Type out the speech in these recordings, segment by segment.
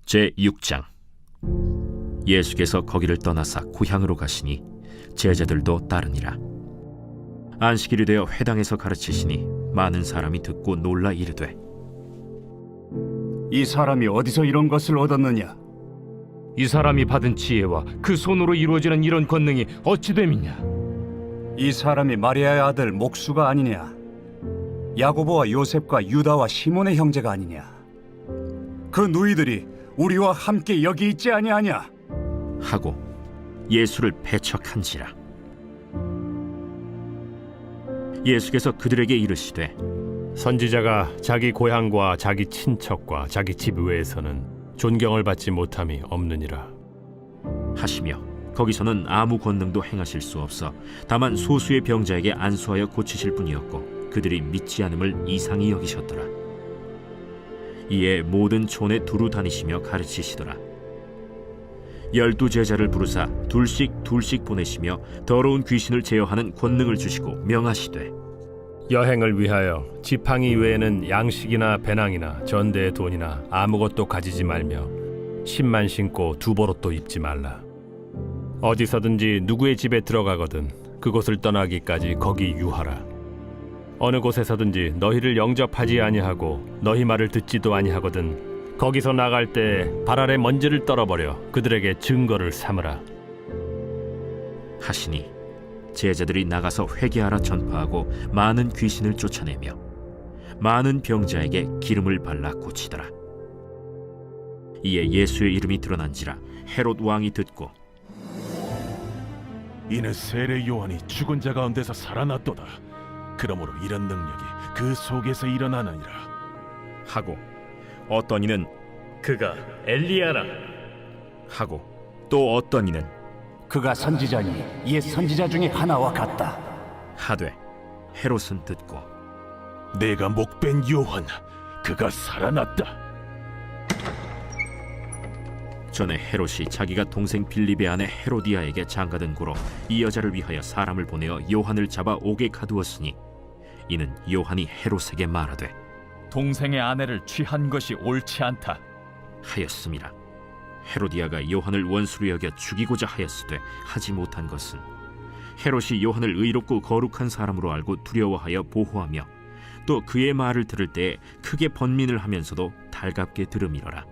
제6장. 예수께서 거기를 떠나사 고향으로 가시니 제자들도 따르니라. 안식일이 되어 회당에서 가르치시니 많은 사람이 듣고 놀라 이르되, 이 사람이 어디서 이런 것을 얻었느냐? 이 사람이 받은 지혜와 그 손으로 이루어지는 이런 권능이 어찌 됨이냐? 이 사람이 마리아의 아들 목수가 아니냐? 야고보와 요셉과 유다와 시몬의 형제가 아니냐? 그 누이들이 우리와 함께 여기 있지 아니하냐? 하고 예수를 배척한지라. 예수께서 그들에게 이르시되, 선지자가 자기 고향과 자기 친척과 자기 집 외에서는 존경을 받지 못함이 없느니라. 하시며 거기서는 아무 권능도 행하실 수 없어 다만 소수의 병자에게 안수하여 고치실 뿐이었고 그들이 믿지 않음을 이상히 여기셨더라. 이에 모든 촌에 두루 다니시며 가르치시더라. 12 제자를 부르사 둘씩 보내시며 더러운 귀신을 제어하는 권능을 주시고 명하시되, 여행을 위하여 지팡이 외에는 양식이나 배낭이나 전대의 돈이나 아무것도 가지지 말며 신만 신고 두보롯도 입지 말라. 어디서든지 누구의 집에 들어가거든 그곳을 떠나기까지 거기 유하라. 어느 곳에서든지 너희를 영접하지 아니하고 너희 말을 듣지도 아니하거든 거기서 나갈 때 발 아래 먼지를 떨어버려 그들에게 증거를 삼으라. 하시니 제자들이 나가서 회개하라 전파하고 많은 귀신을 쫓아내며 많은 병자에게 기름을 발라 고치더라. 이에 예수의 이름이 드러난지라 헤롯 왕이 듣고, 이는 세례 요한이 죽은 자 가운데서 살아났도다. 그러므로 이런 능력이 그 속에서 일어나느니라 하고 어떤 이는 그가 엘리야라 하고 또 어떤 이는 그가 선지자니 옛 선지자 중에 하나와 같다. 하되, 헤롯은 듣고 내가 목벤 요한 그가 살아났다. 전에 헤롯이 자기가 동생 빌립의 아내 헤로디아에게 장가든 고로 이 여자를 위하여 사람을 보내어 요한을 잡아 옥에 가두었으니 이는 요한이 헤롯에게 말하되 동생의 아내를 취한 것이 옳지 않다 하였음이라. 헤로디아가 요한을 원수로 여겨 죽이고자 하였으되 하지 못한 것은 헤롯이 요한을 의롭고 거룩한 사람으로 알고 두려워하여 보호하며 또 그의 말을 들을 때에 크게 번민을 하면서도 달갑게 들음이러라.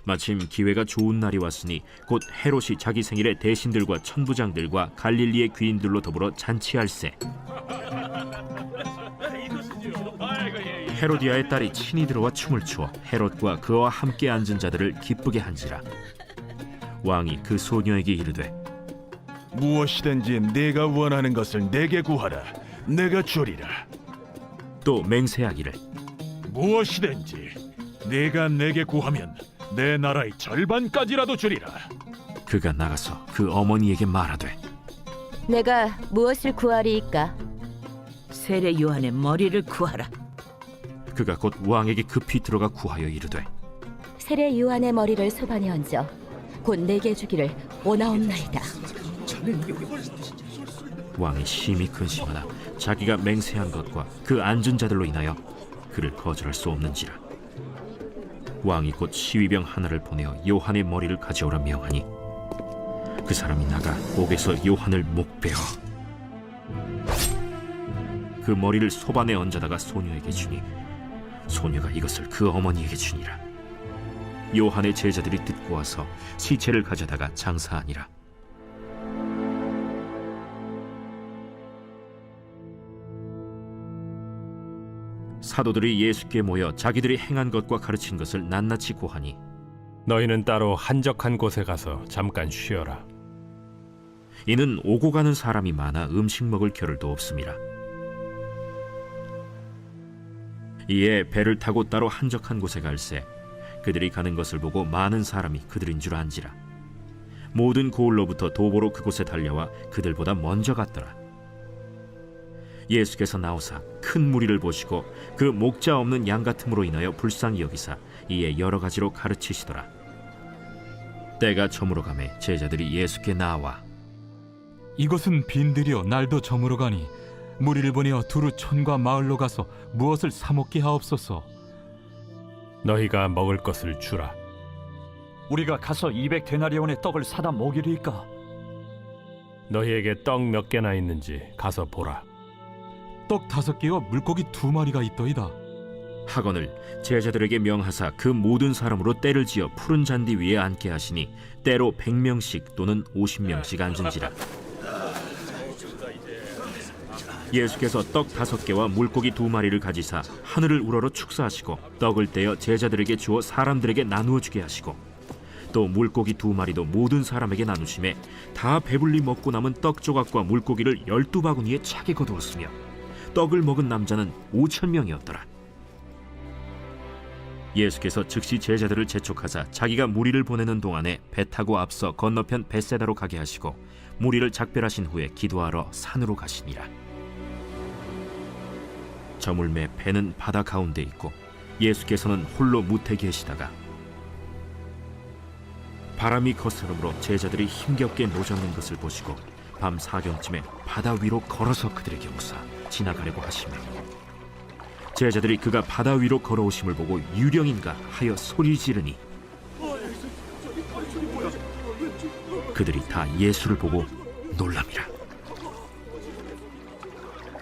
마침 기회가 좋은 날이 왔으니 곧 헤롯이 자기 생일에 대신들과 천부장들과 갈릴리의 귀인들로 더불어 잔치할세. 헤로디아의 딸이 친히 들어와 춤을 추어 헤롯과 그와 함께 앉은 자들을 기쁘게 한지라. 왕이 그 소녀에게 이르되, 무엇이든지 내가 원하는 것을 내게 구하라. 내가 주리라. 또 맹세하기를, 무엇이든지 내가 내게 구하면 내 나라의 절반까지라도 주리라. 그가 나가서 그 어머니에게 말하되, 내가 무엇을 구하리이까? 세례 요한의 머리를 구하라. 그가 곧 왕에게 급히 들어가 구하여 이르되, 세례 요한의 머리를 소반에 얹어 곧 내게 주기를 원하옵나이다. 왕이 심히 근심하나 자기가 맹세한 것과 그 앉은 자들로 인하여 그를 거절할 수 없는지라. 왕이 곧 시위병 하나를 보내어 요한의 머리를 가져오라 명하니 그 사람이 나가 옥에서 요한을 목베어 그 머리를 소반에 얹어다가 소녀에게 주니 소녀가 이것을 그 어머니에게 주니라. 요한의 제자들이 듣고 와서 시체를 가져다가 장사하니라. 사도들이 예수께 모여 자기들이 행한 것과 가르친 것을 낱낱이 고하니 너희는 따로 한적한 곳에 가서 잠깐 쉬어라. 이는 오고 가는 사람이 많아 음식 먹을 겨를도 없음이라. 이에 배를 타고 따로 한적한 곳에 갈새 그들이 가는 것을 보고 많은 사람이 그들인 줄 안지라. 모든 고을로부터 도보로 그곳에 달려와 그들보다 먼저 갔더라. 예수께서 나오사 큰 무리를 보시고 그 목자 없는 양 같음으로 인하여 불쌍히 여기사 이에 여러 가지로 가르치시더라. 때가 저물어 가매 제자들이 예수께 나와 이것은 빈들이여 날도 저물어 가니 무리를 보내어 두루 촌과 마을로 가서 무엇을 사 먹게 하옵소서. 너희가 먹을 것을 주라. 우리가 가서 200데나리온의 떡을 사다 먹이리까? 너희에게 떡 몇 개나 있는지 가서 보라. 떡 5개와 물고기 2마리가 있더이다. 하거늘 제자들에게 명하사 그 모든 사람으로 떼를 지어 푸른 잔디 위에 앉게 하시니 때로 100명씩 또는 50명씩 앉은지라. 예수께서 떡 5개와 물고기 2마리를 가지사 하늘을 우러러 축사하시고 떡을 떼어 제자들에게 주어 사람들에게 나누어 주게 하시고 또 물고기 2마리도 모든 사람에게 나누심에 다 배불리 먹고 남은 떡 조각과 물고기를 12바구니에 차게 거두었으며 떡을 먹은 남자는 5,000명이었더라. 예수께서 즉시 제자들을 재촉하사 자기가 무리를 보내는 동안에 배 타고 앞서 건너편 벳세다로 가게 하시고 무리를 작별하신 후에 기도하러 산으로 가시니라. 저물매 배는 바다 가운데 있고 예수께서는 홀로 무태 계시다가 바람이 거스름으로 제자들이 힘겹게 노젓는 것을 보시고 밤 4경쯤에 바다 위로 걸어서 그들에게 오사 지나가려고 하시며 제자들이 그가 바다 위로 걸어오심을 보고 유령인가 하여 소리 지르니 그들이 다 예수를 보고 놀랍니다.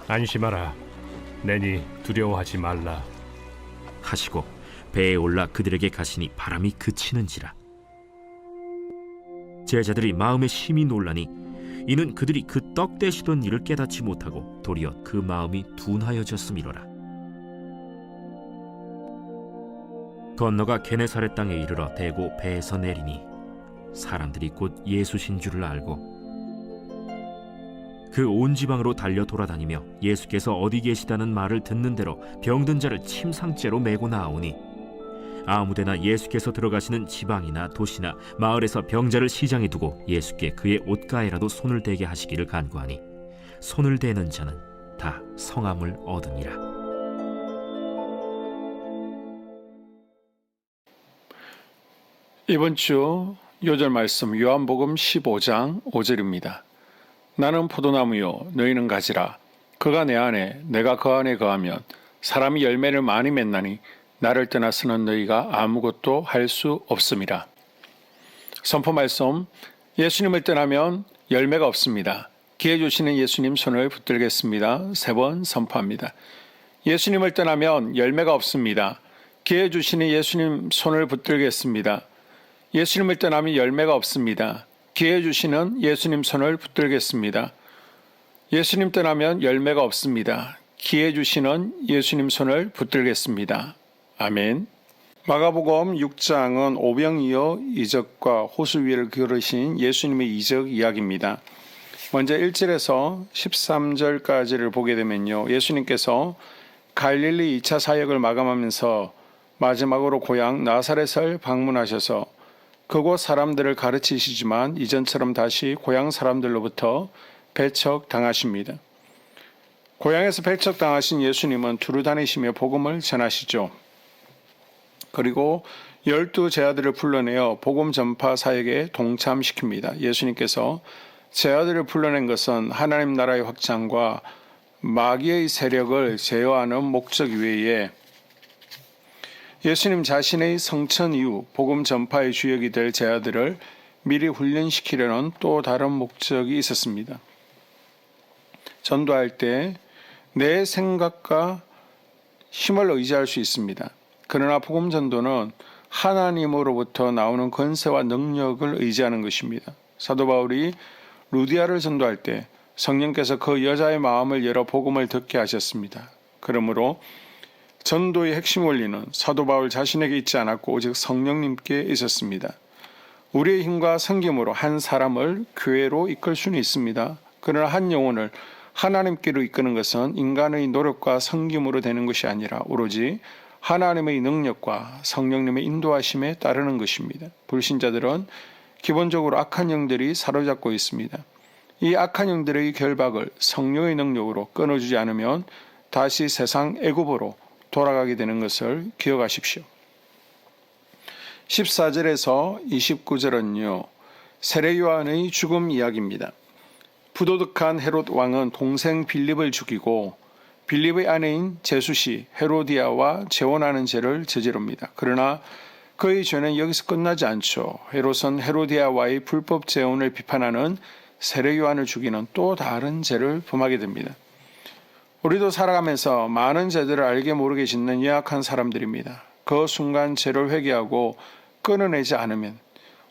안심하라. 내니 두려워하지 말라. 하시고 배에 올라 그들에게 가시니 바람이 그치는지라. 제자들이 마음에 심히 놀라니 이는 그들이 그 떡 떼시던 일을 깨닫지 못하고 도리어 그 마음이 둔하여졌음이로라. 건너가 게네사렛 땅에 이르러 대고 배에서 내리니 사람들이 곧 예수신 줄을 알고 그 온 지방으로 달려 돌아다니며 예수께서 어디 계시다는 말을 듣는 대로 병든 자를 침상째로 메고 나오니 아무데나 예수께서 들어가시는 지방이나 도시나 마을에서 병자를 시장에 두고 예수께 그의 옷가에라도 손을 대게 하시기를 간구하니 손을 대는 자는 다 성함을 얻으니라. 이번 주 요절 말씀 요한복음 15장 5절입니다. 나는 포도나무요 너희는 가지라. 그가 내 안에 내가 그 안에 거하면 사람이 열매를 많이 맺나니 나를 떠나서는 너희가 아무것도 할 수 없음이라. 선포 말씀, 예수님을 떠나면 열매가 없습니다. 기회 주시는 예수님 손을 붙들겠습니다. 3번 선포합니다. 예수님을 떠나면 열매가 없습니다. 기회 주시는 예수님 손을 붙들겠습니다. 예수님을 떠나면 열매가 없습니다. 기회 주시는 예수님 손을 붙들겠습니다. 예수님 떠나면 열매가 없습니다. 기회 주시는 예수님 손을 붙들겠습니다. 아멘. 마가복음 6장은 오병이어 이적과 호수 위를 걸으신 예수님의 이적 이야기입니다. 먼저 1절에서 13절까지를 보게 되면요. 예수님께서 갈릴리 2차 사역을 마감하면서 마지막으로 고향 나사렛을 방문하셔서 그곳 사람들을 가르치시지만 이전처럼 다시 고향 사람들로부터 배척당하십니다. 고향에서 배척당하신 예수님은 두루 다니시며 복음을 전하시죠. 그리고 12 제자들을 불러내어 복음 전파 사역에 동참시킵니다. 예수님께서 제자들을 불러낸 것은 하나님 나라의 확장과 마귀의 세력을 제어하는 목적 외에 예수님 자신의 성천 이후 복음 전파의 주역이 될 제자들을 미리 훈련시키려는 또 다른 목적이 있었습니다. 전도할 때 내 생각과 힘을 의지할 수 있습니다. 그러나 복음 전도는 하나님으로부터 나오는 권세와 능력을 의지하는 것입니다. 사도 바울이 루디아를 전도할 때 성령께서 그 여자의 마음을 열어 복음을 듣게 하셨습니다. 그러므로 전도의 핵심 원리는 사도 바울 자신에게 있지 않았고 오직 성령님께 있었습니다. 우리의 힘과 섬김으로 한 사람을 교회로 이끌 수는 있습니다. 그러나 한 영혼을 하나님께로 이끄는 것은 인간의 노력과 섬김으로 되는 것이 아니라 오로지 하나님의 능력과 성령님의 인도하심에 따르는 것입니다. 불신자들은 기본적으로 악한 영들이 사로잡고 있습니다. 이 악한 영들의 결박을 성령의 능력으로 끊어주지 않으면 다시 세상 애굽으로 돌아가게 되는 것을 기억하십시오. 14절에서 29절은요. 세례 요한의 죽음 이야기입니다. 부도덕한 헤롯 왕은 동생 빌립을 죽이고 빌립의 아내인 제수시 헤로디아와 재혼하는 죄를 저지릅니다. 그러나 그의 죄는 여기서 끝나지 않죠. 헤롯은 헤로디아와의 불법 재혼을 비판하는 세례 요한을 죽이는 또 다른 죄를 범하게 됩니다. 우리도 살아가면서 많은 죄들을 알게 모르게 짓는 연약한 사람들입니다. 그 순간 죄를 회개하고 끊어내지 않으면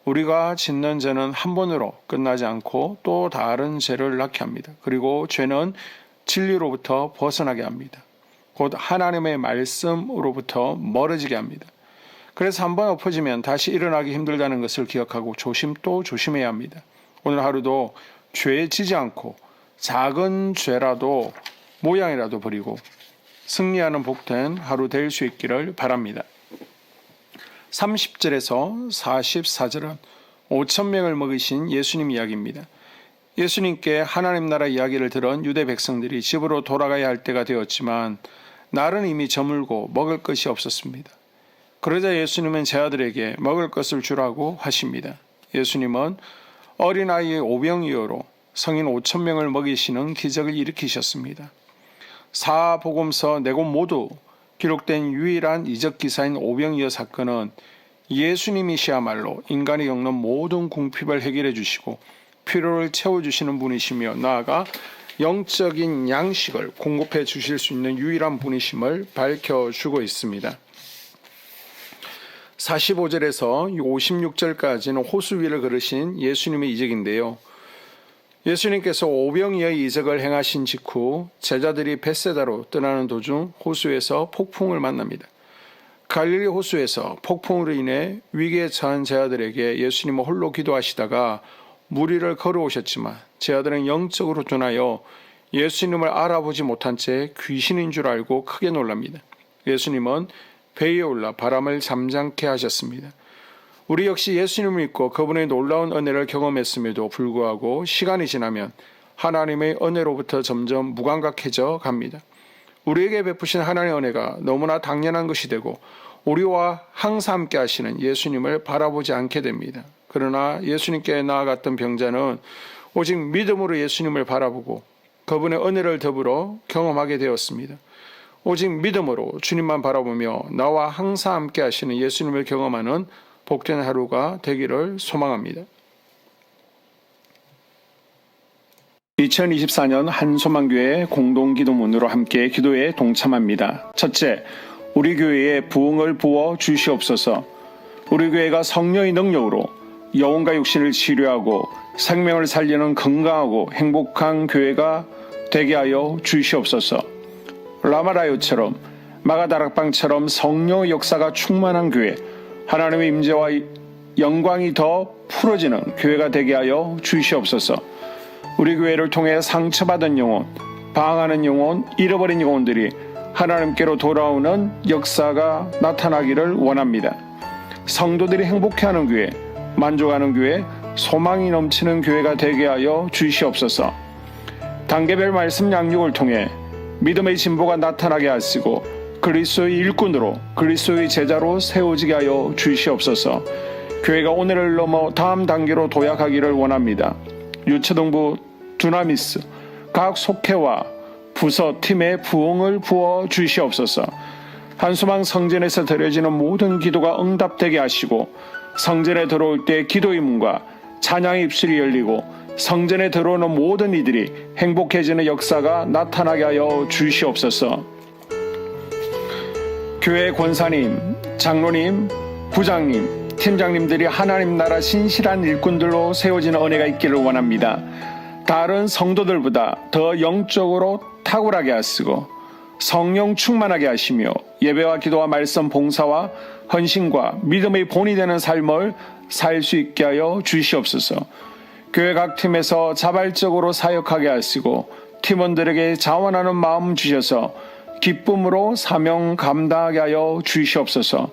우리가 짓는 죄는 한 번으로 끝나지 않고 또 다른 죄를 낳게 합니다. 그리고 죄는 진리로부터 벗어나게 합니다. 곧 하나님의 말씀으로부터 멀어지게 합니다. 그래서 한번 엎어지면 다시 일어나기 힘들다는 것을 기억하고 조심 또 조심해야 합니다. 오늘 하루도 죄에 지지 않고 작은 죄라도 모양이라도 버리고 승리하는 복된 하루 될 수 있기를 바랍니다. 30절에서 44절은 5,000명을 먹이신 예수님 이야기입니다. 예수님께 하나님 나라 이야기를 들은 유대 백성들이 집으로 돌아가야 할 때가 되었지만 날은 이미 저물고 먹을 것이 없었습니다. 그러자 예수님은 제 아들에게 먹을 것을 주라고 하십니다. 예수님은 어린아이의 오병이어로 성인 5,000명을 먹이시는 기적을 일으키셨습니다. 사복음서 4곳 모두 기록된 유일한 이적 기사인 오병이어 사건은 예수님이시야말로 인간이 겪는 모든 궁핍을 해결해 주시고 필요를 채워주시는 분이시며 나아가 영적인 양식을 공급해 주실 수 있는 유일한 분이심을 밝혀주고 있습니다. 45절에서 56절까지는 호수 위를 걸으신 예수님의 이적인데요. 예수님께서 오병이어의 이적을 행하신 직후 제자들이 벳세다로 떠나는 도중 호수에서 폭풍을 만납니다. 갈릴리 호수에서 폭풍으로 인해 위기에 처한 제자들에게 예수님은 홀로 기도하시다가 물 위를 걸어오셨지만 제자들은 영적으로 둔하여 예수님을 알아보지 못한 채 귀신인 줄 알고 크게 놀랍니다. 예수님은 배에 올라 바람을 잠잠케 하셨습니다. 우리 역시 예수님을 믿고 그분의 놀라운 은혜를 경험했음에도 불구하고 시간이 지나면 하나님의 은혜로부터 점점 무감각해져 갑니다. 우리에게 베푸신 하나님의 은혜가 너무나 당연한 것이 되고 우리와 항상 함께 하시는 예수님을 바라보지 않게 됩니다. 그러나 예수님께 나아갔던 병자는 오직 믿음으로 예수님을 바라보고 그분의 은혜를 더불어 경험하게 되었습니다. 오직 믿음으로 주님만 바라보며 나와 항상 함께 하시는 예수님을 경험하는 복된 하루가 되기를 소망합니다. 2024년 한소망교회 공동기도문으로 함께 기도에 동참합니다. 첫째, 우리 교회에 부흥을 부어 주시옵소서. 우리 교회가 성령의 능력으로 영혼과 육신을 치료하고 생명을 살리는 건강하고 행복한 교회가 되게 하여 주시옵소서. 라마라요처럼 마가다락방처럼 성령의 역사가 충만한 교회, 하나님의 임재와 영광이 더 풀어지는 교회가 되게 하여 주시옵소서. 우리 교회를 통해 상처받은 영혼, 방황하는 영혼, 잃어버린 영혼들이 하나님께로 돌아오는 역사가 나타나기를 원합니다. 성도들이 행복해하는 교회, 만족하는 교회, 소망이 넘치는 교회가 되게 하여 주시옵소서. 단계별 말씀 양육을 통해 믿음의 진보가 나타나게 하시고 그리스도의 일꾼으로 그리스도의 제자로 세워지게 하여 주시옵소서. 교회가 오늘을 넘어 다음 단계로 도약하기를 원합니다. 유초등부 두나미스 각 속회와 부서 팀에 부흥을 부어 주시옵소서. 한수망 성전에서 드려지는 모든 기도가 응답되게 하시고 성전에 들어올 때 기도의 문과 찬양의 입술이 열리고 성전에 들어오는 모든 이들이 행복해지는 역사가 나타나게 하여 주시옵소서. 교회 권사님, 장로님, 부장님, 팀장님들이 하나님 나라 신실한 일꾼들로 세워지는 은혜가 있기를 원합니다. 다른 성도들보다 더 영적으로 탁월하게 하시고 성령 충만하게 하시며 예배와 기도와 말씀 봉사와 헌신과 믿음의 본이 되는 삶을 살 수 있게 하여 주시옵소서. 교회 각 팀에서 자발적으로 사역하게 하시고 팀원들에게 자원하는 마음 주셔서 기쁨으로 사명 감당하게 하여 주시옵소서.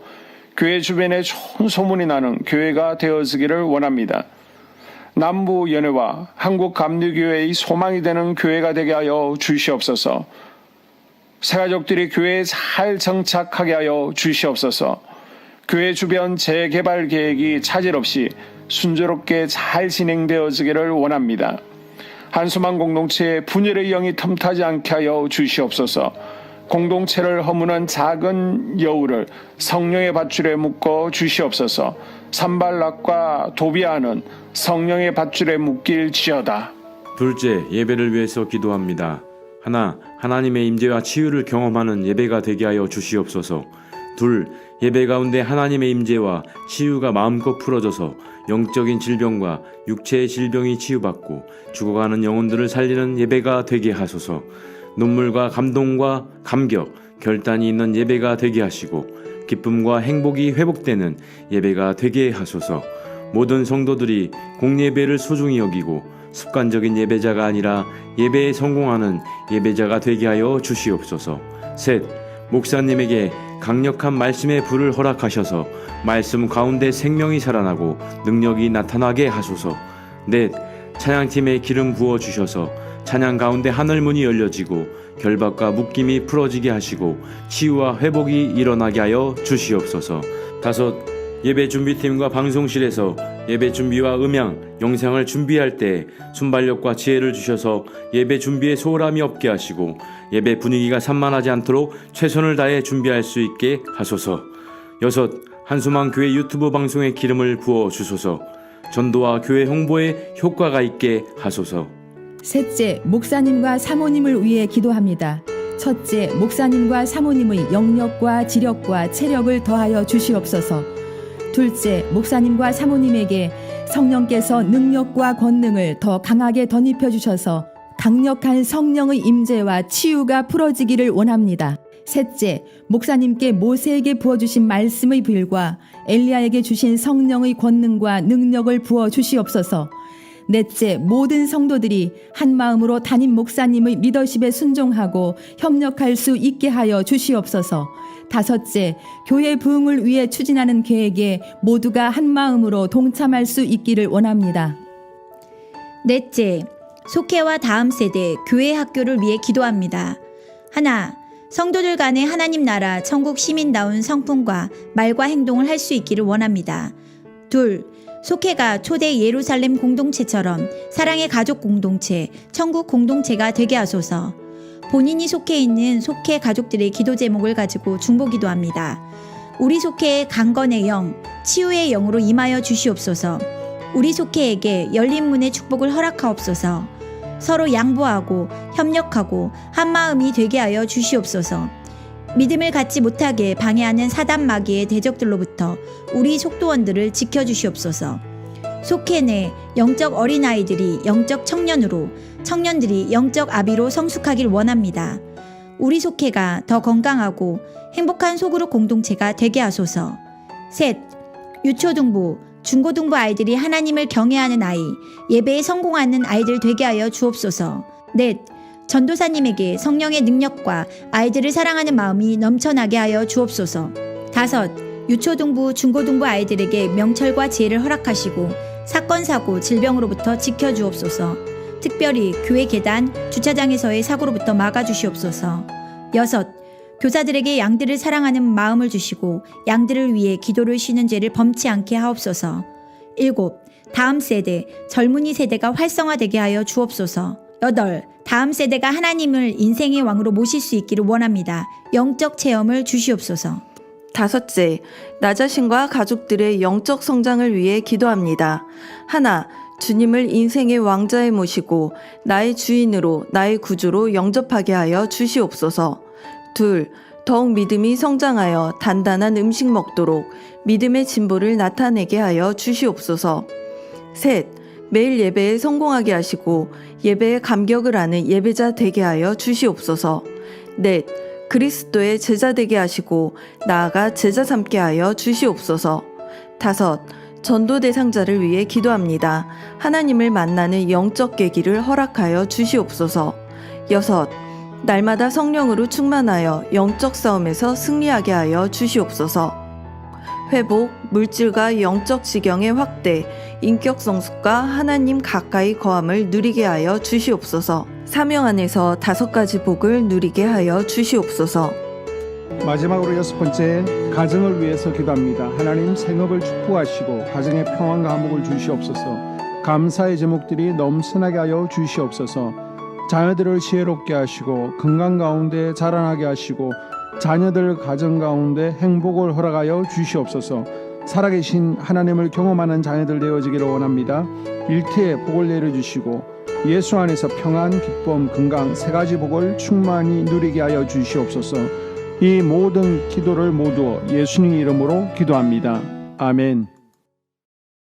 교회 주변에 좋은 소문이 나는 교회가 되어지기를 원합니다. 남부연회와 한국감리교회의 소망이 되는 교회가 되게 하여 주시옵소서. 새가족들이 교회에 잘 정착하게 하여 주시옵소서. 교회 주변 재개발 계획이 차질 없이 순조롭게 잘 진행되어지기를 원합니다. 한수만 공동체에 분열의 영이 틈타지 않게 하여 주시옵소서. 공동체를 허무는 작은 여우를 성령의 밧줄에 묶어 주시옵소서. 산발락과 도비아는 성령의 밧줄에 묶일지어다. 둘째, 예배를 위해서 기도합니다. 하나, 하나님의 임재와 치유를 경험하는 예배가 되게 하여 주시옵소서. 둘, 예배 가운데 하나님의 임재와 치유가 마음껏 풀어져서 영적인 질병과 육체의 질병이 치유받고 죽어가는 영혼들을 살리는 예배가 되게 하소서. 눈물과 감동과 감격, 결단이 있는 예배가 되게 하시고 기쁨과 행복이 회복되는 예배가 되게 하소서. 모든 성도들이 공예배를 소중히 여기고 습관적인 예배자가 아니라 예배에 성공하는 예배자가 되게 하여 주시옵소서. 셋, 목사님에게 강력한 말씀의 불을 허락하셔서 말씀 가운데 생명이 살아나고 능력이 나타나게 하소서. 넷, 찬양팀에 기름 부어 주셔서 찬양 가운데 하늘문이 열려지고 결박과 묶임이 풀어지게 하시고 치유와 회복이 일어나게 하여 주시옵소서. 다섯, 예배 준비팀과 방송실에서 예배 준비와 음향, 영상을 준비할 때 순발력과 지혜를 주셔서 예배 준비에 소홀함이 없게 하시고 예배 분위기가 산만하지 않도록 최선을 다해 준비할 수 있게 하소서. 여섯, 한수만 교회 유튜브 방송에 기름을 부어 주소서. 전도와 교회 홍보에 효과가 있게 하소서. 셋째, 목사님과 사모님을 위해 기도합니다. 첫째, 목사님과 사모님의 영력과 지력과 체력을 더하여 주시옵소서. 둘째, 목사님과 사모님에게 성령께서 능력과 권능을 더 강하게 덧입혀 주셔서 강력한 성령의 임재와 치유가 풀어지기를 원합니다. 셋째, 목사님께 모세에게 부어주신 말씀의 불과 엘리야에게 주신 성령의 권능과 능력을 부어 주시옵소서. 넷째, 모든 성도들이 한 마음으로 담임 목사님의 리더십에 순종하고 협력할 수 있게 하여 주시옵소서. 다섯째, 교회 부흥을 위해 추진하는 계획에 모두가 한 마음으로 동참할 수 있기를 원합니다. 넷째, 속회와 다음 세대 교회 학교를 위해 기도합니다. 하나, 성도들 간의 하나님 나라 천국 시민다운 성품과 말과 행동을 할 수 있기를 원합니다. 둘, 속회가 초대 예루살렘 공동체처럼 사랑의 가족 공동체, 천국 공동체가 되게 하소서. 본인이 속해 있는 속회 가족들의 기도 제목을 가지고 중보기도합니다. 우리 속회의 강건의 영, 치유의 영으로 임하여 주시옵소서. 우리 속회에게 열린 문의 축복을 허락하옵소서. 서로 양보하고 협력하고 한마음이 되게 하여 주시옵소서. 믿음을 갖지 못하게 방해하는 사단 마귀의 대적들로부터 우리 속도원들을 지켜주시옵소서. 속회 내 영적 어린아이들이 영적 청년으로, 청년들이 영적 아비로 성숙하길 원합니다. 우리 속회가 더 건강하고 행복한 소그룹 공동체가 되게 하소서. 셋, 유초등부, 중고등부 아이들이 하나님을 경외하는 아이, 예배에 성공하는 아이들 되게 하여 주옵소서. 넷, 전도사님에게 성령의 능력과 아이들을 사랑하는 마음이 넘쳐나게 하여 주옵소서. 다섯, 유초등부, 중고등부 아이들에게 명철과 지혜를 허락하시고 사건, 사고, 질병으로부터 지켜주옵소서. 특별히 교회 계단, 주차장에서의 사고로부터 막아주시옵소서. 여섯, 교사들에게 양들을 사랑하는 마음을 주시고 양들을 위해 기도를 쉬는 죄를 범치 않게 하옵소서. 일곱, 다음 세대, 젊은이 세대가 활성화되게 하여 주옵소서. 여덟, 다음 세대가 하나님을 인생의 왕으로 모실 수 있기를 원합니다. 영적 체험을 주시옵소서. 다섯째, 나 자신과 가족들의 영적 성장을 위해 기도합니다. 하나, 주님을 인생의 왕자에 모시고 나의 주인으로, 나의 구주로 영접하게 하여 주시옵소서. 둘, 더욱 믿음이 성장하여 단단한 음식 먹도록 믿음의 진보를 나타내게 하여 주시옵소서. 셋, 매일 예배에 성공하게 하시고 예배에 감격을 하는 예배자 되게 하여 주시옵소서. 넷, 그리스도의 제자 되게 하시고 나아가 제자 삼게 하여 주시옵소서. 다섯, 전도 대상자를 위해 기도합니다. 하나님을 만나는 영적 계기를 허락하여 주시옵소서. 여섯, 날마다 성령으로 충만하여 영적 싸움에서 승리하게 하여 주시옵소서. 회복, 물질과 영적 지경의 확대, 인격 성숙과 하나님 가까이 거함을 누리게 하여 주시옵소서. 사명 안에서 5가지 복을 누리게 하여 주시옵소서. 마지막으로 6번째, 가정을 위해서 기도합니다. 하나님 생업을 축복하시고 가정에 평안과 화목을 주시옵소서. 감사의 제목들이 넘쳐나게 하여 주시옵소서. 자녀들을 지혜롭게 하시고 건강 가운데 자라나게 하시고 자녀들 가정 가운데 행복을 허락하여 주시옵소서. 살아계신 하나님을 경험하는 자녀들 되어지기를 원합니다. 일태에 복을 내려주시고 예수 안에서 평안, 기쁨, 건강 세 가지 복을 충만히 누리게 하여 주시옵소서. 이 모든 기도를 모두 예수님 이름으로 기도합니다. 아멘.